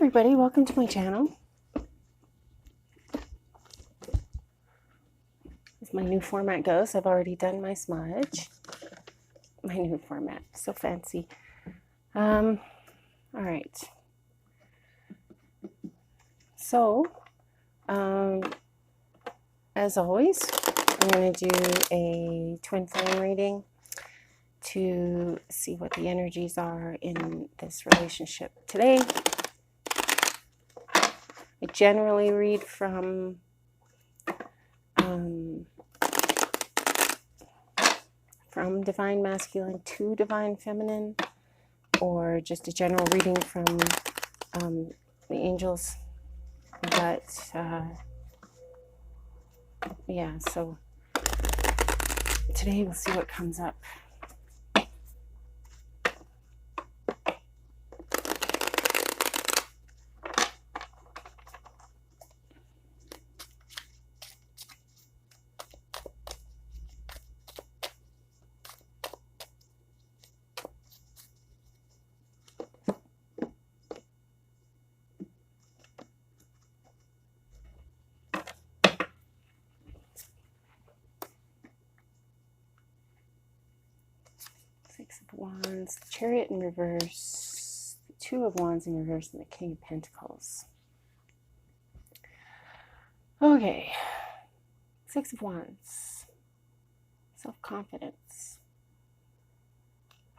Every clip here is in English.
everybody, welcome to my channel. As my new format goes, I've already done my smudge. My new format, so fancy. All right. So, as always, I'm going to do a twin flame reading to see what the energies are in this relationship today. I generally read from Divine Masculine to Divine Feminine, or just a general reading from the angels. But yeah, so today we'll see what comes up. Six of Wands, the Chariot in reverse, the Two of Wands in reverse, and the King of Pentacles. Okay, Six of Wands, self-confidence,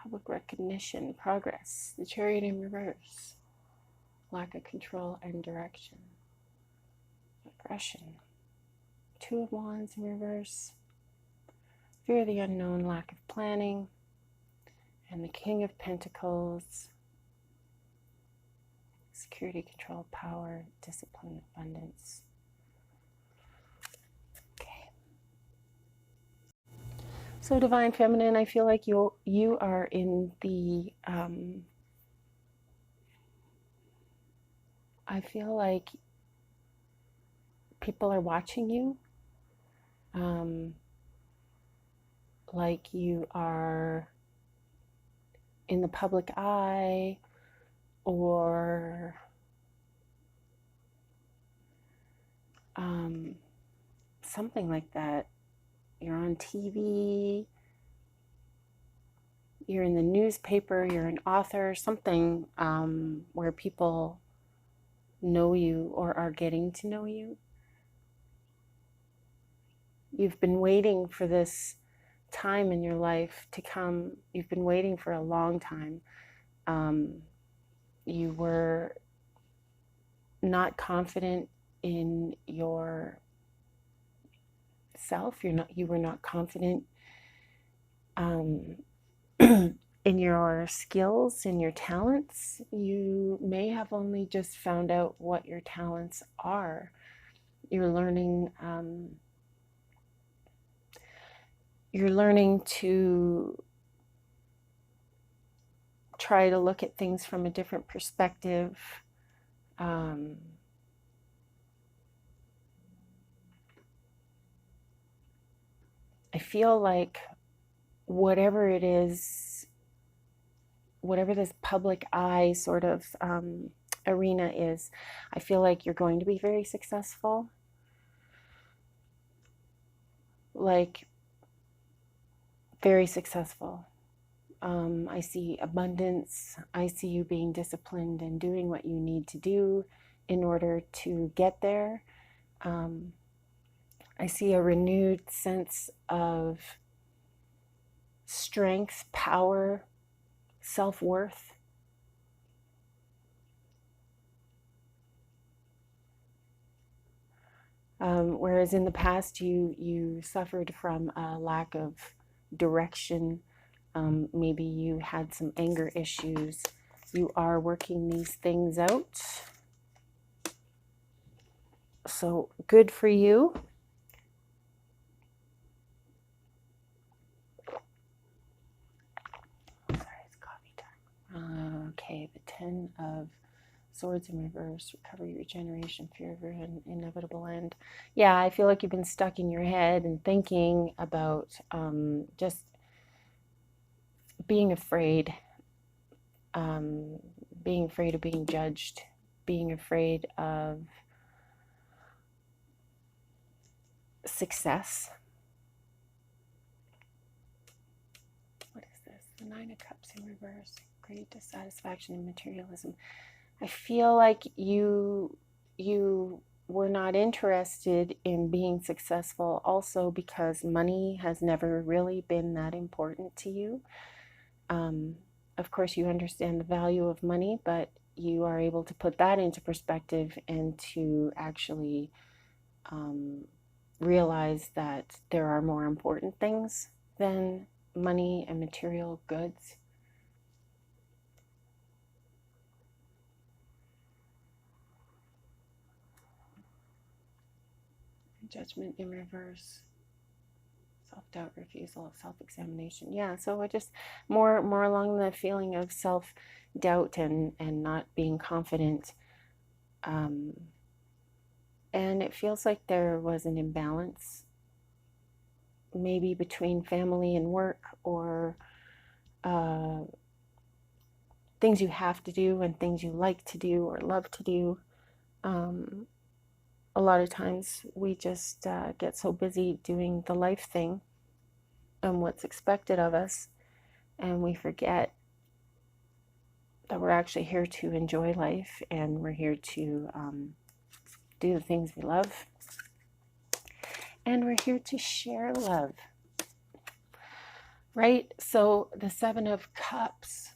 public recognition, progress, the Chariot in reverse, lack of control and direction, aggression, Two of Wands in reverse, fear of the unknown, lack of planning, and the King of Pentacles, security, control, power, discipline, abundance. Okay. So Divine Feminine, I feel like you are in the, I feel like people are watching you, like you are in the public eye, or something like that. You're on TV, you're in the newspaper, you're an author, something where people know you or are getting to know you. You've been waiting for this time in your life to come. You've been waiting for a long time. You were not confident in your self. You were not confident in your skills, in your talents. You may have only just found out what your talents are. You're learning to try to look at things from a different perspective. I feel like whatever it is, whatever this public eye sort of arena is, I feel like you're going to be very successful. Like, very successful. I see abundance. I see you being disciplined and doing what you need to do in order to get there. I see a renewed sense of strength, power, self-worth. Whereas in the past you suffered from a lack of direction. Maybe you had some anger issues. You are working these things out. So good for you. Sorry, it's coffee time. Okay, the Ten of Swords in reverse, recovery, regeneration, fear of an inevitable end. Yeah, I feel like you've been stuck in your head and thinking about just being afraid of being judged, being afraid of success. What is this? The Nine of Cups in reverse. Great dissatisfaction and materialism. I feel like you were not interested in being successful also because money has never really been that important to you. Of course, you understand the value of money, but you are able to put that into perspective and to actually realize that there are more important things than money and material goods. Judgment in reverse. Self-doubt, refusal, self-examination. Yeah, so I just more along the feeling of self-doubt and not being confident. And it feels like there was an imbalance, maybe between family and work, or things you have to do and things you like to do or love to do. A lot of times we just get so busy doing the life thing and what's expected of us, and we forget that we're actually here to enjoy life, and we're here to do the things we love, and we're here to share love, right? So the Seven of Cups,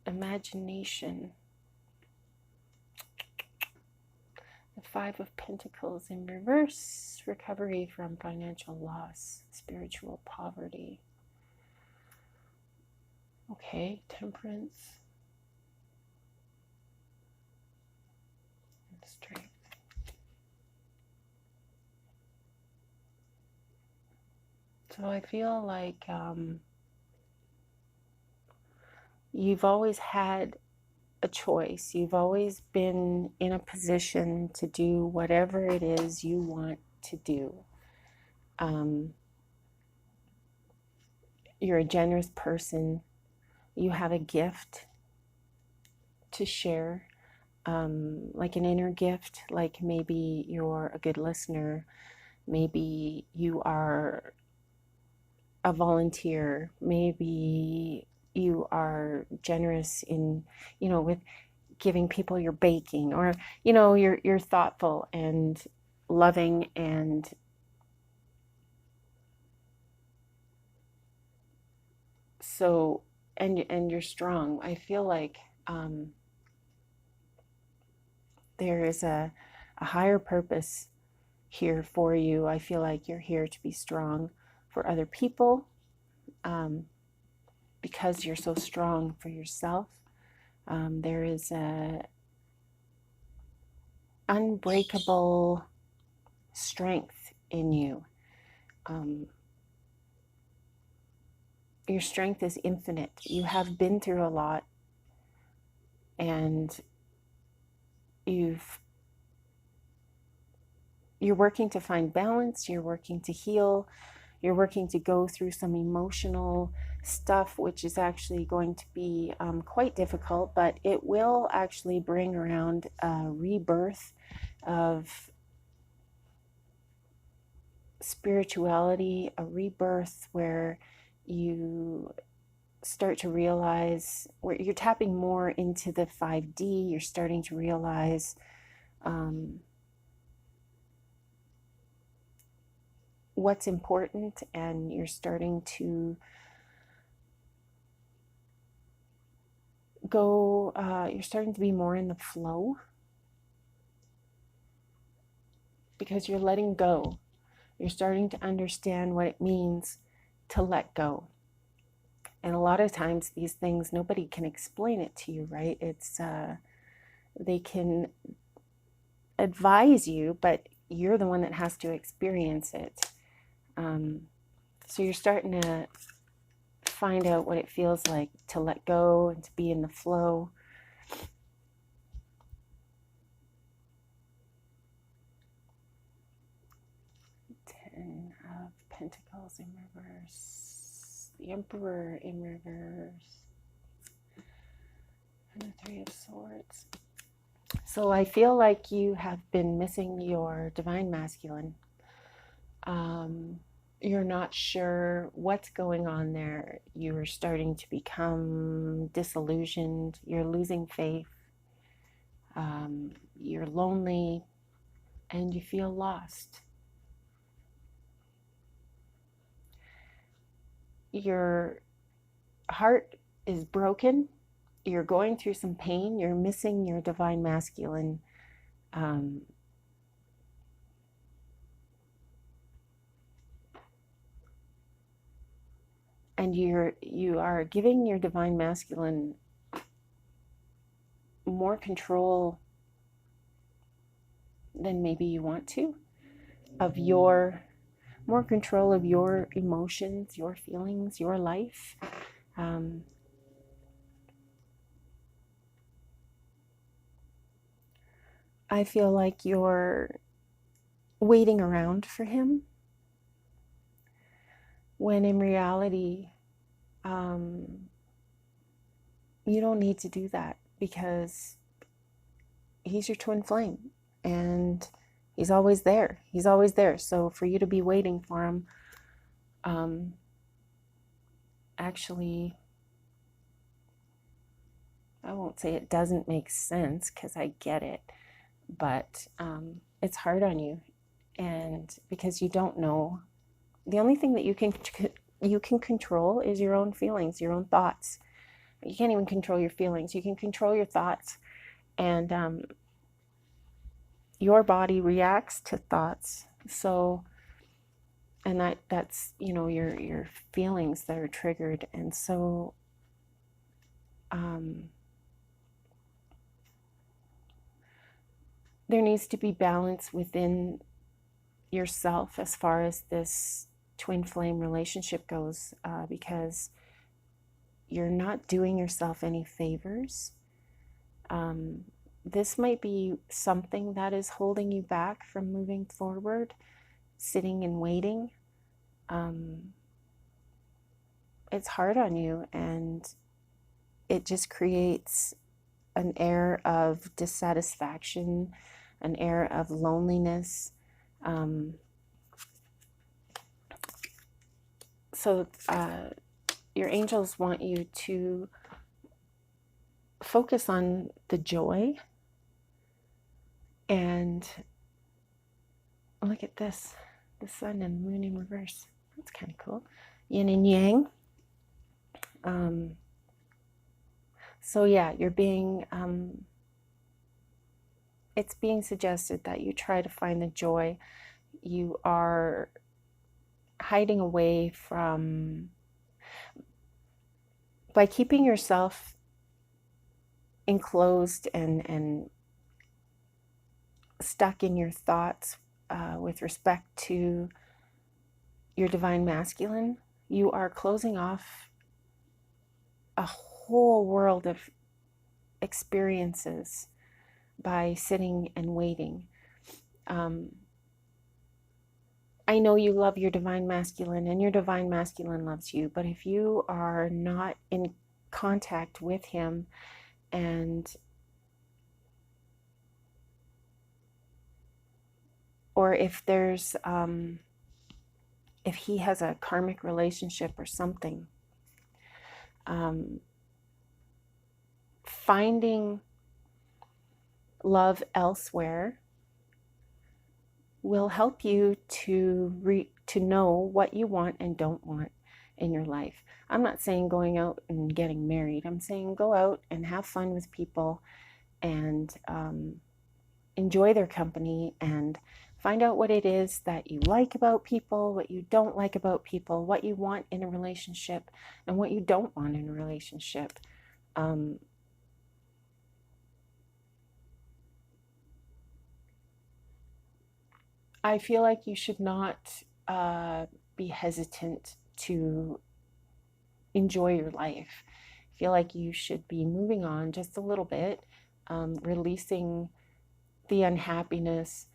imagination. The Five of Pentacles in reverse, recovery from financial loss, spiritual poverty. Okay, Temperance. And Strength. So I feel like you've always had a choice. You've always been in a position to do whatever it is you want to do. You're a generous person. You have a gift to share, like an inner gift, like maybe you're a good listener, maybe you are a volunteer, maybe you are generous in, with giving people your baking, or you're thoughtful and loving, and so and you're strong. I feel like there is a higher purpose here for you. I feel like you're here to be strong for other people, because you're so strong for yourself. There is a unbreakable strength in you. Your strength is infinite. You have been through a lot, and you're working to find balance, you're working to heal, you're working to go through some emotional stuff, which is actually going to be quite difficult, but it will actually bring around a rebirth of spirituality, a rebirth where you start to realize, where you're tapping more into the 5D, you're starting to realize what's important, and you're starting to you're starting to be more in the flow, because you're letting go. You're starting to understand what it means to let go. And a lot of times these things, nobody can explain it to you, right? It's they can advise you, but you're the one that has to experience it. So you're starting to find out what it feels like to let go and to be in the flow. Ten of Pentacles in reverse. the Emperor in reverse, and the Three of Swords. So I feel like you have been missing your divine masculine. You're not sure what's going on there. You're starting to become disillusioned. You're losing faith. You're lonely, and you feel lost. Your heart is broken. You're going through some pain. You're missing your divine masculine. And you are giving your divine masculine more control than maybe you want to, more control of your emotions, your feelings, your life. I feel like you're waiting around for him, when in reality, you don't need to do that, because he's your twin flame and he's always there. He's always there. So for you to be waiting for him, actually, I won't say it doesn't make sense, because I get it, but it's hard on you, and because you don't know. The only thing that you can control is your own feelings, your own thoughts. You can't even control your feelings. You can control your thoughts, and your body reacts to thoughts. So, and that's your feelings that are triggered, and so there needs to be balance within yourself as far as this twin flame relationship goes, because you're not doing yourself any favors. This might be something that is holding you back from moving forward, sitting and waiting. It's hard on you, and it just creates an air of dissatisfaction, an air of loneliness. So your angels want you to focus on the joy, and look at this, the sun and the moon in reverse. That's kind of cool. Yin and yang. So yeah, you're being, it's being suggested that you try to find the joy. You are hiding away from, by keeping yourself enclosed and stuck in your thoughts with respect to your divine masculine, you are closing off a whole world of experiences by sitting and waiting. I know you love your divine masculine, and your divine masculine loves you, but if you are not in contact with him, or if there's if he has a karmic relationship or something, finding love elsewhere will help you to know what you want and don't want in your life. I'm not saying going out and getting married. I'm saying go out and have fun with people, and enjoy their company, and find out what it is that you like about people, what you don't like about people, what you want in a relationship, and what you don't want in a relationship. I feel like you should not be hesitant to enjoy your life. I feel like you should be moving on just a little bit, releasing the unhappiness,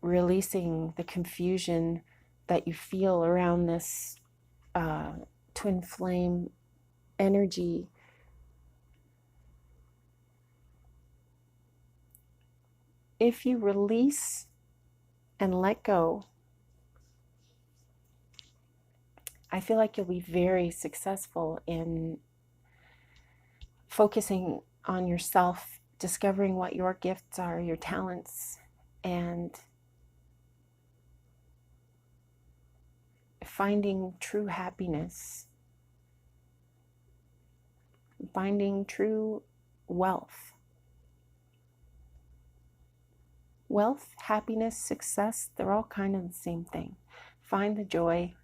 releasing the confusion that you feel around this twin flame energy. If you release and let go, I feel like you'll be very successful in focusing on yourself, discovering what your gifts are, your talents, and finding true happiness, finding true wealth. Wealth, happiness, success, they're all kind of the same thing. Find the joy.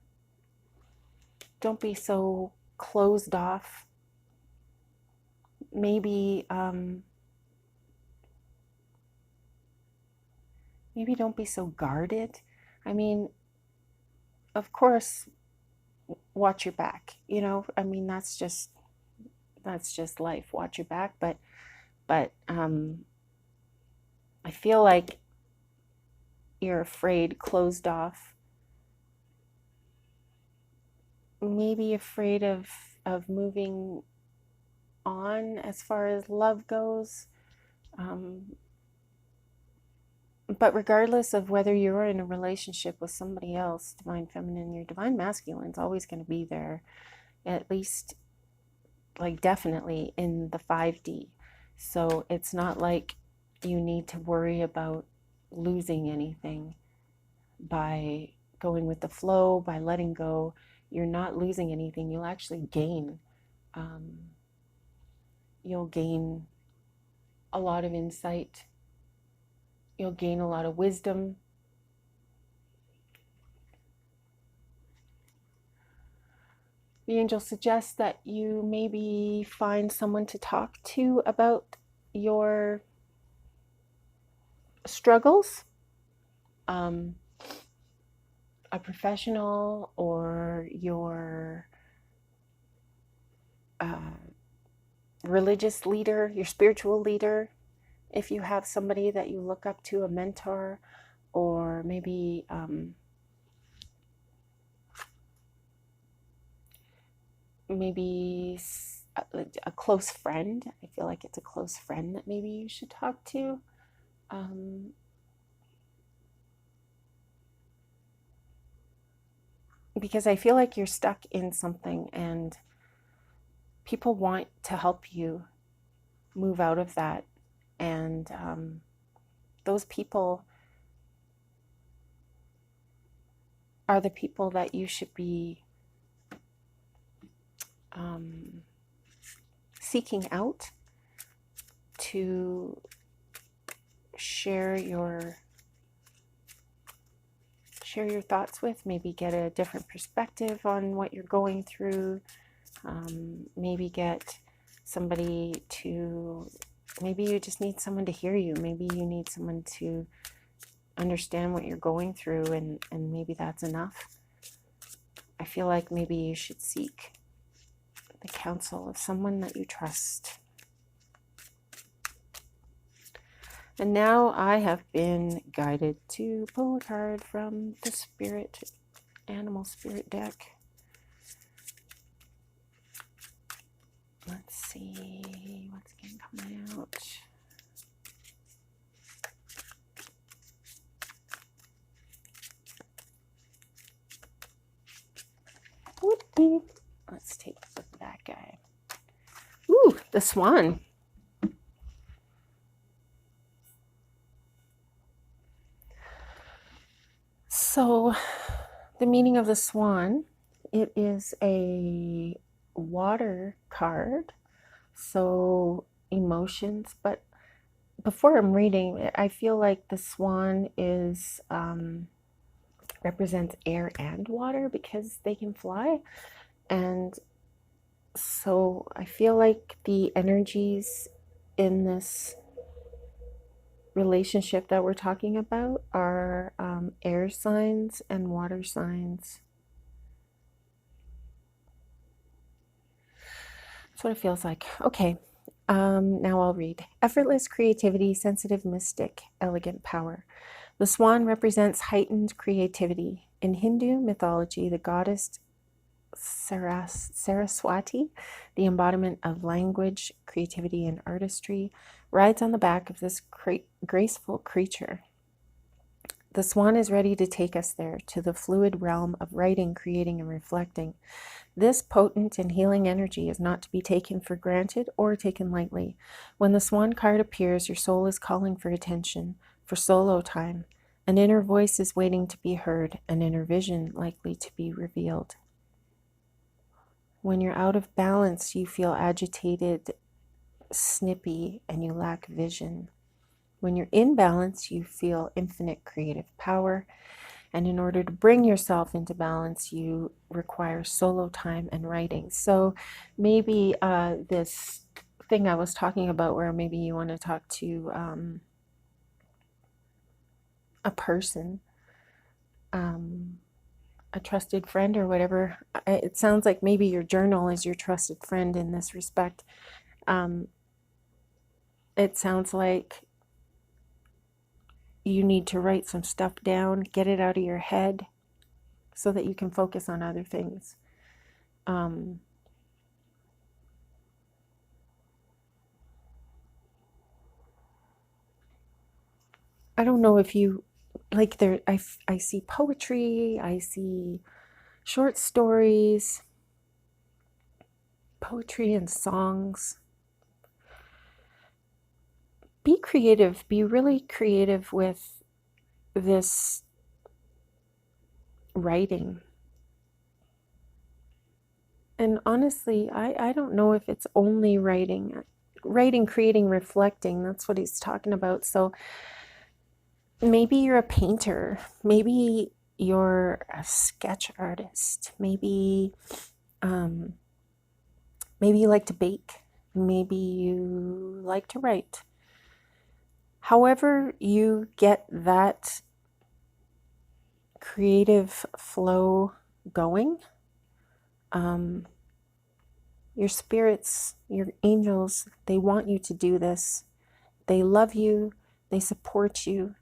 Don't be so closed off. Maybe don't be so guarded. I mean, of course, watch your back. You know, I mean, that's just life. Watch your back. But I feel like you're afraid, closed off. Maybe afraid of moving on as far as love goes. But regardless of whether you're in a relationship with somebody else, divine feminine, your divine masculine is always going to be there, at least, like, definitely in the 5D. So it's not like you need to worry about losing anything by going with the flow, by letting go. You're not losing anything. You'll actually gain. You'll gain a lot of insight. You'll gain a lot of wisdom. The angel suggests that you maybe find someone to talk to about your struggles, a professional or your religious leader, your spiritual leader. If you have somebody that you look up to, a mentor, or maybe a close friend. I feel like it's a close friend that maybe you should talk to. Because I feel like you're stuck in something and people want to help you move out of that. And those people are the people that you should be seeking out to share your thoughts with, maybe get a different perspective on what you're going through, maybe get somebody to, maybe you just need someone to hear you, maybe you need someone to understand what you're going through, and maybe that's enough. I feel like maybe you should seek the counsel of someone that you trust. And now I have been guided to pull a card from the animal spirit deck. Let's see what's going to come out. Whoopie. Let's take a look at that guy. Ooh, the swan. So, the meaning of the swan, it is a water card, so emotions. But before I'm reading, I feel like the swan is represents air and water because they can fly. And so I feel like the energies in this relationship that we're talking about are air signs and water signs. That's what it feels like. Okay, now I'll read. Effortless creativity, sensitive mystic, elegant power. The swan represents heightened creativity. In Hindu mythology, the goddess Saraswati, the embodiment of language, creativity, and artistry, rides on the back of this graceful creature. The swan is ready to take us there, to the fluid realm of writing, creating, and reflecting. This potent and healing energy is not to be taken for granted or taken lightly. When the swan card appears, your soul is calling for attention, for solo time. An inner voice is waiting to be heard, an inner vision likely to be revealed. When you're out of balance, you feel agitated, snippy, and you lack vision. When you're in balance, you feel infinite creative power. And in order to bring yourself into balance, you require solo time and writing. So maybe this thing I was talking about, where maybe you want to talk to a person, a trusted friend or whatever. It sounds like maybe your journal is your trusted friend in this respect. It sounds like you need to write some stuff down, get it out of your head so that you can focus on other things. I don't know if you like there. I see poetry, I see short stories, poetry and songs. Be creative, be really creative with this writing. And honestly, I don't know if it's only writing, creating, reflecting. That's what he's talking about. So maybe you're a painter, maybe you're a sketch artist, maybe maybe you like to bake, maybe you like to write. However you get that creative flow going, your spirits, your angels, they want you to do this. They love you, they support you,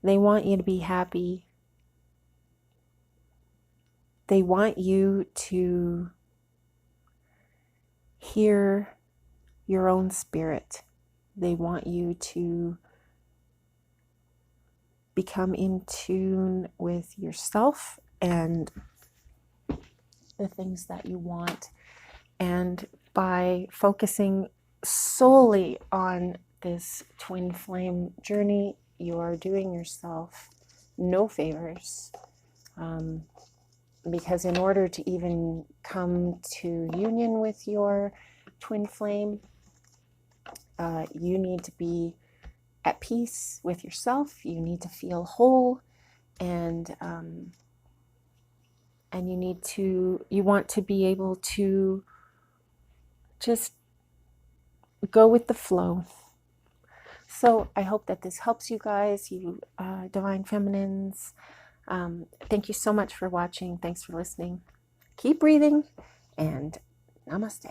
they want you to be happy. They want you to hear your own spirit. They want you to become in tune with yourself and the things that you want. And by focusing solely on this twin flame journey, you are doing yourself no favors. Because in order to even come to union with your twin flame, you need to be at peace with yourself. You need to feel whole, and you want to be able to just go with the flow. So I hope that this helps you guys, you divine feminines. Thank you so much for watching. Thanks for listening. Keep breathing, and namaste.